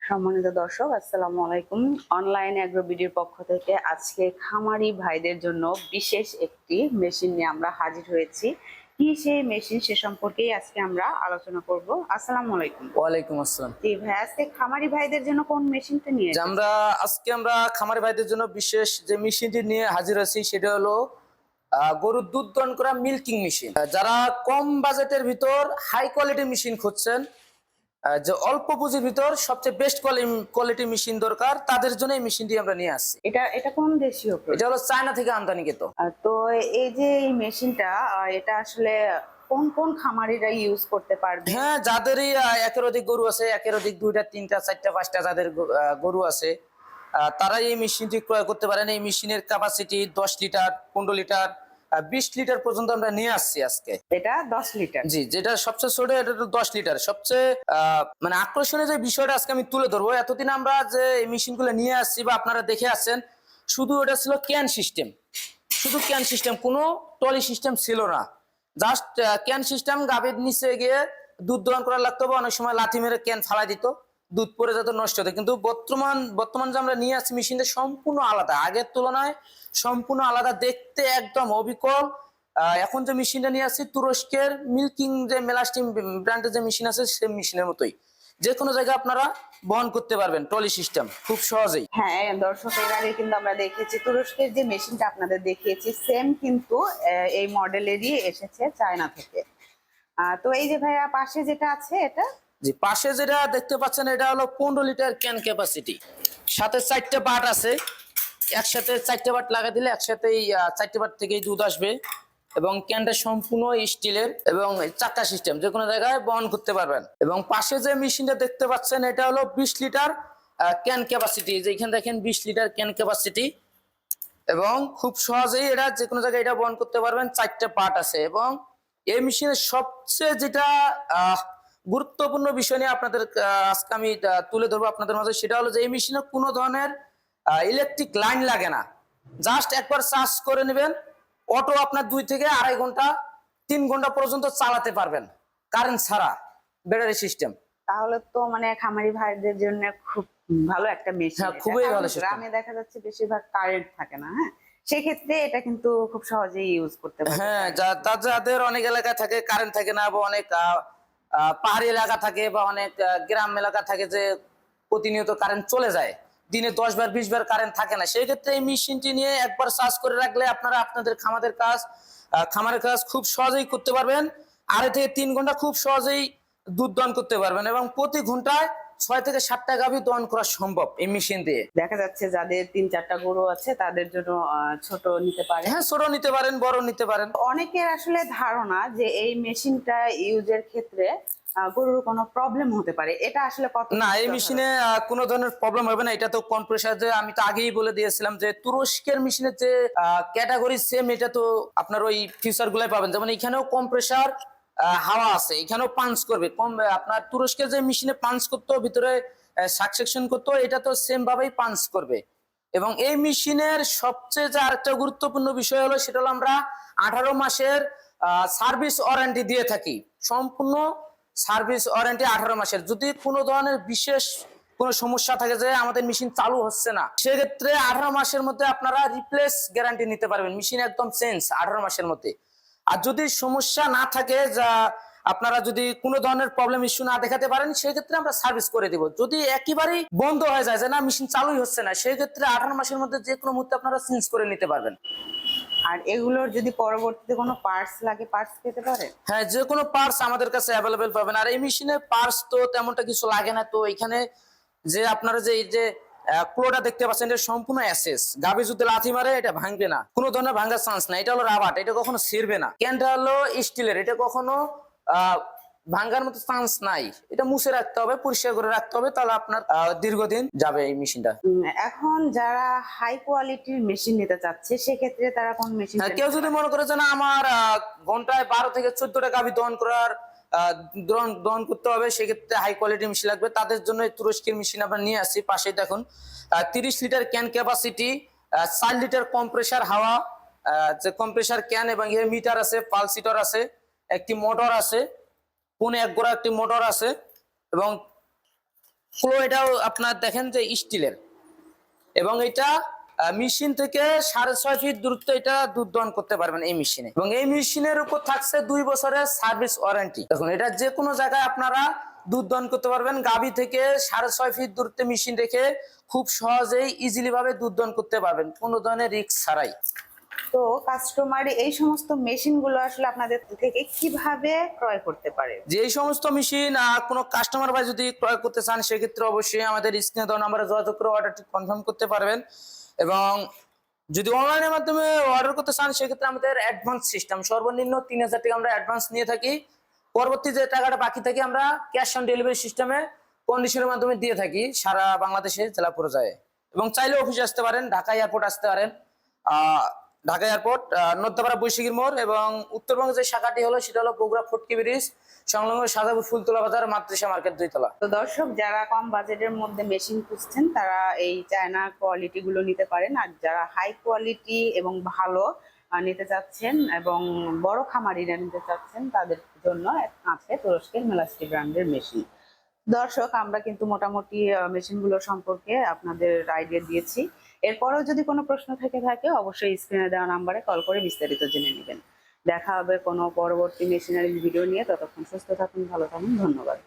সম্মানিত দর্শক, আসসালামু আলাইকুম। অনলাইন অ্যাগ্রো ভিডিওর পক্ষ থেকে আজকে খামারি ভাইদের জন্য বিশেষ একটি মেশিন নিয়ে আমরা হাজির হয়েছি। কি সেই মেশিন সে সম্পর্কেই আজকে আমরা আলোচনা করব। আসসালামু আলাইকুম। ওয়ালাইকুম আসসালাম। জি ভাই, আজকে খামারি ভাইদের জন্য কোন মেশিনটা নিয়ে এসেছেন? আমরা খামারি ভাইদের জন্য বিশেষ যে মেশিনটি নিয়ে হাজির আছি সেটা হলো গরুর দুধ দহন করা মিল্কিং মেশিন। যারা কম বাজেটের ভিতর হাই কোয়ালিটি মেশিন খুঁজছেন, যে অল্প পুঁজির ভিতর সবচেয়ে বেস্ট কোয়ালিটি মেশিন দরকার, তাদের জন্য এই মেশিনটি আমরা নিয়ে আসছি। এটা কোন দেশীয় এটা প্রোডাক্ট? হলো চায়না থেকে আমদানিকৃত। তো এই যে এই মেশিনটা, এটা আসলে কোন কোন খামারিরা ইউজ করতে পারবে? হ্যাঁ, যাদেরই একের অধিক গরু আছে, একের অধিক 2টা 3টা 4টা 5টা যাদের গরু আছে, তারা এই মেশিনটি ক্রয় করতে পারেন। এই মেশিনের ক্যাপাসিটি 10 লিটার, 15 লিটার, 20 লিটার পর্যন্ত আমরা নিয়ে আসছি আজকে। এটা 10 লিটার। জি, যেটা সবচেয়ে ছোট এটা তো 10 লিটার। সবচেয়ে মানে আকর্ষণীয় যে বিষয়টা আজকে আমি তুলে ধরবো, এতদিন আমরা যে এই মেশিনগুলো নিয়ে আসছি বা আপনারা দেখে আসছেন, শুধু এটা ছিল ক্যান সিস্টেম, শুধু ক্যান সিস্টেম, কোনো টলি সিস্টেম ছিল না। জাস্ট ক্যান সিস্টেম, গাভীর নিচে গিয়ে দুধ দহন করা লাগতো বা অনেক সময় লাথি মেরে ক্যান ফালাই দিত, দুধ পরে যেত, নষ্ট হতো। কিন্তু বর্তমান যে আমরা নিয়ে আসছি মেশিনটা সম্পূর্ণ আলাদা, আগের তুলনায় সম্পূর্ণ আলাদা, দেখতে একদম অবিকল। এখন যে মেশিনটা নিয়ে আসছি তুরস্কের মিল্কিং যে মেলাস্টিম ব্র্যান্ডের যে মেশিন আছে সেই মেশিনের মতোই, যে কোনো জায়গায় আপনারা বহন করতে পারবেন, ট্রলি সিস্টেম, খুব সহজেই। হ্যাঁ দর্শক, এর আগে কিন্তু আমরা দেখেছি তুরস্কের যে মেশিনটা আপনাদের দেখিয়েছি, সেম কিন্তু এই মডেলেরই এসেছে চায়না থেকে। তো এই যে ভাইয়া পাশে যেটা আছে এটা? জি, পাশে যেটা দেখতে পাচ্ছেন এটা হলো 15 লিটার ক্যান ক্যাপাসিটি, সাথে 4টে বাট আছে। একসাথে 4টে বাট লাগা দিলে একসাথেই 4টে বাট থেকেই দুধ আসবে। এবং ক্যানটা সম্পূর্ণ স্টিলের এবং চাকা সিস্টেম, যে কোনো জায়গায় বহন করতে পারবেন। এবং পাশে যে মেশিনটা দেখতে পাচ্ছেন এটা হলো 20 লিটার ক্যান ক্যাপাসিটি, যেখানে দেখেন 20 লিটার ক্যান ক্যাপাসিটি। এবং খুব সহজেই এটা যে কোনো জায়গায় এটা বহন করতে পারবেন, 4টে পার্ট আছে। এবং এই মেশিনের সবচেয়ে যেটা গুরুত্বপূর্ণ বিষয় নিয়ে আপনাদের আজকে আমি তুলে ধরবো আপনাদের মাঝে, সেটা হলো যে এই মেশিনে কোনো ধরনের ইলেকট্রিক লাইন লাগে না। জাস্ট একবার চার্জ করে নেবেন, অটো আপনার 2 থেকে 2.5 ঘন্টা 3 ঘন্টা পর্যন্ত চালাতে পারবেন, কারেন্ট ছাড়া, ব্যাটারি সিস্টেম। তাহলে তো মানে খামারি ভাইদের জন্য খুব ভালো একটা মেশিন। হ্যাঁ, খুবই ভালো সিস্টেম। গ্রামে দেখা যাচ্ছে বেশিরভাগ কারেন্ট থাকে না। হ্যাঁ, সেক্ষেত্রে এটা কিন্তু খুব সহজেই ইউজ করতে পারবে। হ্যাঁ, যাদের অনেক এলাকায় থাকে কারেন্ট থাকে না, বা অনেক পাহাড়ি এলাকা থাকে, বা অনেক গ্রাম এলাকা থাকে যে প্রতিনিয়ত কারেন্ট চলে যায়, দিনে 10 বার 20 বার কারেন্ট থাকে না, সেই ক্ষেত্রে এই মেশিনটি নিয়ে একবার চার্জ করে রাখলে আপনারা আপনাদের খামারের কাজ খুব সহজেই করতে পারবেন। 2.5 থেকে 3 ঘন্টা খুব সহজেই দুধ দহন করতে পারবেন। এবং প্রতি ঘন্টায় 6 থেকে 7টা গাভী দহন করা সম্ভব এই মেশিন দিয়ে। দেখা যাচ্ছে যাদের 3-4টা গরু আছে তাদের জন্য ছোট নিতে পারে। হ্যাঁ, ছোট নিতে পারেন, বড় নিতে পারেন। অনেকের আসলে ধারণা যে এই মেশিনটা ইউজের ক্ষেত্রে গরুর কোনো প্রবলেম হতে পারে, এটা আসলে কত? না, এই মেশিনে কোনো ধরনের প্রবলেম হবে না। এটা তো কম্প্রেসার, যে আমি তো আগেই বলে দিয়েছিলাম যে তুরস্কের মেশিনের যে ক্যাটাগরি সেম, এটা তো আপনার ওই ফিচার গুলাই পাবেন। যেমন এখানেও কম্প্রেসার হাওয়া আছে, এখানেও পাঞ্চ করবে কম। আপনার তুরস্কের যে মেশিনে পাঞ্চ করতো, ভিতরে সাকসেকশন করতো, এটা তো সেম ভাবেই পাঞ্চ করবে। এবং এই মেশিনের সবচেয়ে যে আরেকটা গুরুত্বপূর্ণ বিষয় হলো, সেটা হলো আমরা 18 মাসের সার্ভিস ওয়ারেন্টি দিয়ে থাকি। সম্পূর্ণ সার্ভিস ওয়ারেন্টি 18 মাসের। যদি কোনো ধরনের বিশেষ কোনো সমস্যা থাকে যে আমাদের মেশিন চালু হচ্ছে না, সেক্ষেত্রে 18 মাসের মধ্যে আপনারা রিপ্লেস গ্যারান্টি নিতে পারবেন, মেশিন একদম চেঞ্জ 18 মাসের মধ্যে। আর যদি সমস্যা না থাকে, যা আপনারা যদি কোনো ধরনের প্রবলেম ইস্যু না দেখাতে পারেন, সেক্ষেত্রে আমরা সার্ভিস করে দিব। যদি একেবারেই বন্ধ হয়ে যায় যে না মেশিন চালুই হচ্ছে না, সেক্ষেত্রে 18 মাসের মধ্যে যে কোনো মুহূর্তে আপনারা চেঞ্জ করে নিতে পারবেন। আর এগুলোর যদি পরবর্তীতে কোনো পার্টস লাগে, পার্টস পেতে পারে? হ্যাঁ, যে কোনো পার্টস আমাদের কাছে অ্যাভেলেবেল পাবেন। আর এই মেশিনে পার্টস তো তেমনটা কিছু লাগে না। তো এখানে যে আপনারা যে এই যে ক্লোটা দেখতে পাচ্ছেন, এটা সম্পূর্ণ অ্যাসেস। গাভী যদি লাথি মারে এটা ভাঙবে না, কোনো ধরনের ভাঙার চান্স না। এটা হলো রাবার, এটা কখনো ছিঁড়বে না। ক্যানটা হলো স্টিলের, এটা কখনো ভাঙার মতো চান্স নাই। এটা মুছে রাখতে হবে, পরিষ্কার করে রাখতে হবে, তাহলে আপনার দীর্ঘদিন যাবে এই মেশিনটা। এখন যারা হাই কোয়ালিটির মেশিন নিতে চাচ্ছে, সেক্ষেত্রে তারা কোন মেশিন? কেউ যদি মনে করে যে না আমার ঘন্টায় 12 থেকে 14টা গাভী দহন করতে হবে, সেক্ষেত্রে হাই কোয়ালিটি মেশিন লাগবে, তাদের জন্য এই তুরস্কের মেশিন আমরা নিয়ে আসছি। পাশে দেখুন 30 litre can capacity, 4 litre compressor হাওয়া, যে কম্প্রেসার ক্যান, এবং এর মিটার আছে, পালস হিটার আছে, একটি মোটর আছে, 1.5 গোড়া একটি মোটর আছে। এবং ফ্লো এটাও আপনার দেখেন যে স্টিলের, এবং এটা মেশিন থেকে 6.5 ফিট দূরত্ব এটা দুধ দহন করতে পারবেন এই মেশিনে। এবং এই মেশিনের উপর থাকছে 2 বছরের সার্ভিস ওয়ারেন্টি। দেখুন এটা যে কোনো জায়গায় আপনারা দুধ দহন করতে পারবেন। গাভী থেকে 6.5 ফিট দূরত্বে মেশিন রেখে খুব সহজেই ইজিলি ভাবে দুধ দহন করতে পারবেন কোনো ধরনের রিস্ক ছাড়াই। তো কাস্টমার এই সমস্ত মেশিন গুলো আসলে আপনাদের থেকে কিভাবে ক্রয় করতে পারে? যে এই সমস্ত মেশিন কোনো কাস্টমার ভাই যদি ক্রয় করতে চান সেক্ষেত্রে অবশ্যই আমাদের স্ক্রিনে দেওয়া নাম্বারে যোগাযোগ করে অর্ডারটি কনফার্ম করতে পারবেন। এবং যদি অনলাইনের মাধ্যমে অর্ডার করতে চান সেক্ষেত্রে আমাদের অ্যাডভান্স সিস্টেম, সর্বনিম্ন 3000 টাকা আমরা অ্যাডভান্স নিয়ে থাকি। পরবর্তী যে টাকাটা বাকি থাকে আমরা ক্যাশ অন ডেলিভারি সিস্টেমে কন্ডিশনের মাধ্যমে দিয়ে থাকি সারা বাংলাদেশে জেলা পর্যায়ে। এবং চাইলে অফিসে আসতে পারেন, ঢাকা এয়ারপোর্ট আসতে পারেন। ঢাকা এয়ারপোর্ট, নর্দাপাড়া বৈশাখীর মোড়, এবং উত্তরবঙ্গের যে শাখাটি হলো সেটা হলো বগুড়া ফটকি ব্রিজ সংলগ্ন সাজাপুর ফুলতলা বাজার মাতৃষা মার্কেট 2 তলা। তো দর্শক, যারা কম বাজেটের মধ্যে মেশিন খুঁজছেন তারা এই চায়না কোয়ালিটি গুলো নিতে পারেন। আর যারা হাই কোয়ালিটি এবং ভালো নিতে চাচ্ছেন এবং বড় খামারিরা নিতে চাচ্ছেন তাদের জন্য আছে তুরস্কের মেলাস্টি ব্র্যান্ডের মেশিন। দর্শক, আমরা কিন্তু মোটামুটি মেশিনগুলো সম্পর্কে আপনাদের আইডিয়া দিয়েছি। এরপরেও যদি কোনো প্রশ্ন থেকে থাকে অবশ্যই স্ক্রিনে দেওয়া নাম্বারে কল করে বিস্তারিত জেনে নেবেন। দেখা হবে কোনো পরবর্তী মেশিনারি ভিডিও নিয়ে। ততক্ষণ সুস্থ থাকুন, ভালো থাকুন, ধন্যবাদ।